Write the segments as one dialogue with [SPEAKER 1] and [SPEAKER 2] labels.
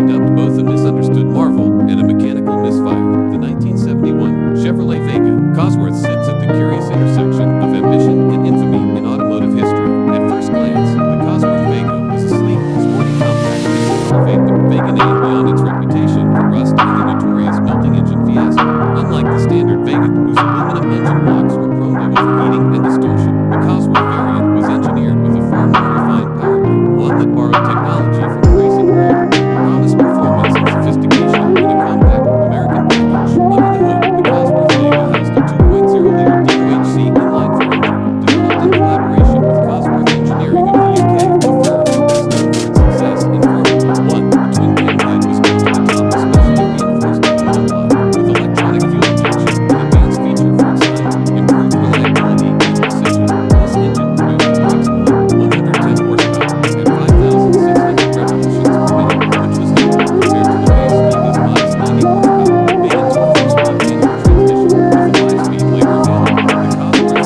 [SPEAKER 1] Dubbed both a misunderstood marvel and a mechanical misfire, the 1971 Chevrolet Vega Cosworth sits at the curious intersection of ambition and infamy in automotive history. At first glance, the Cosworth Vega was a sleek, sporty compact meant to elevate the Vega name beyond its reputation for rust and the notorious melting engine fiasco. Unlike the standard Vega, whose aluminum engine blocks were prone to overheating and distortion, the Cosworth variant was engineered with a far more refined powertrain, one that borrowed technology from the racing world, promised performance and sophistication in a compact American package. Under the hood, the Cosworth Vega housed a 2.0-liter DOHC inline-four engine, developed in collaboration with Cosworth Engineering of the UK, a firm best known for its success in Formula One. The twin-cam head was mounted atop a specially reinforced aluminum block with electronic fuel injection, an advanced feature for its time, improved reliability and precision. This engine produced approximately 110 horsepower at 5,600 revolutions per minute, which was notable compared to the base Vega's modest 90 horsepower, made into a 4-speed manual transmission with a 5-speed later available. The Cosworth Vega can sprint from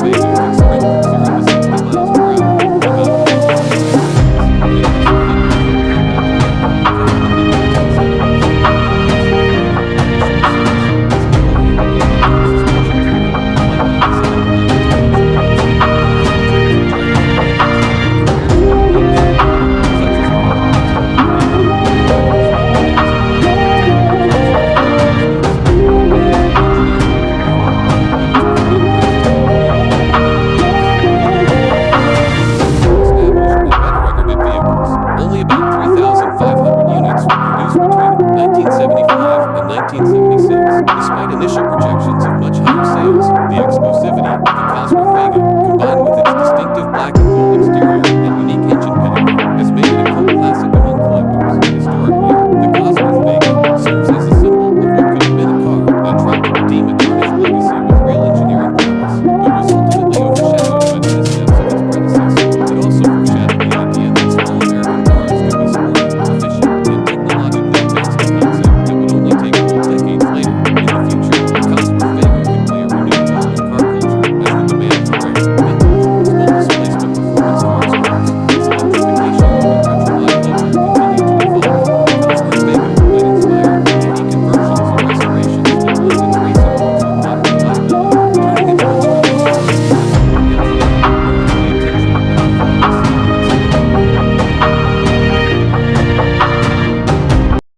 [SPEAKER 1] 0 to 60 miles per hour in about 1.5 seconds, and it has a figure-four compact American from the mid-1970s. Only about 3,500 units were produced between 1975 and 1976. Despite initial projections of much higher sales, the exclusivity of the Cosworth Vega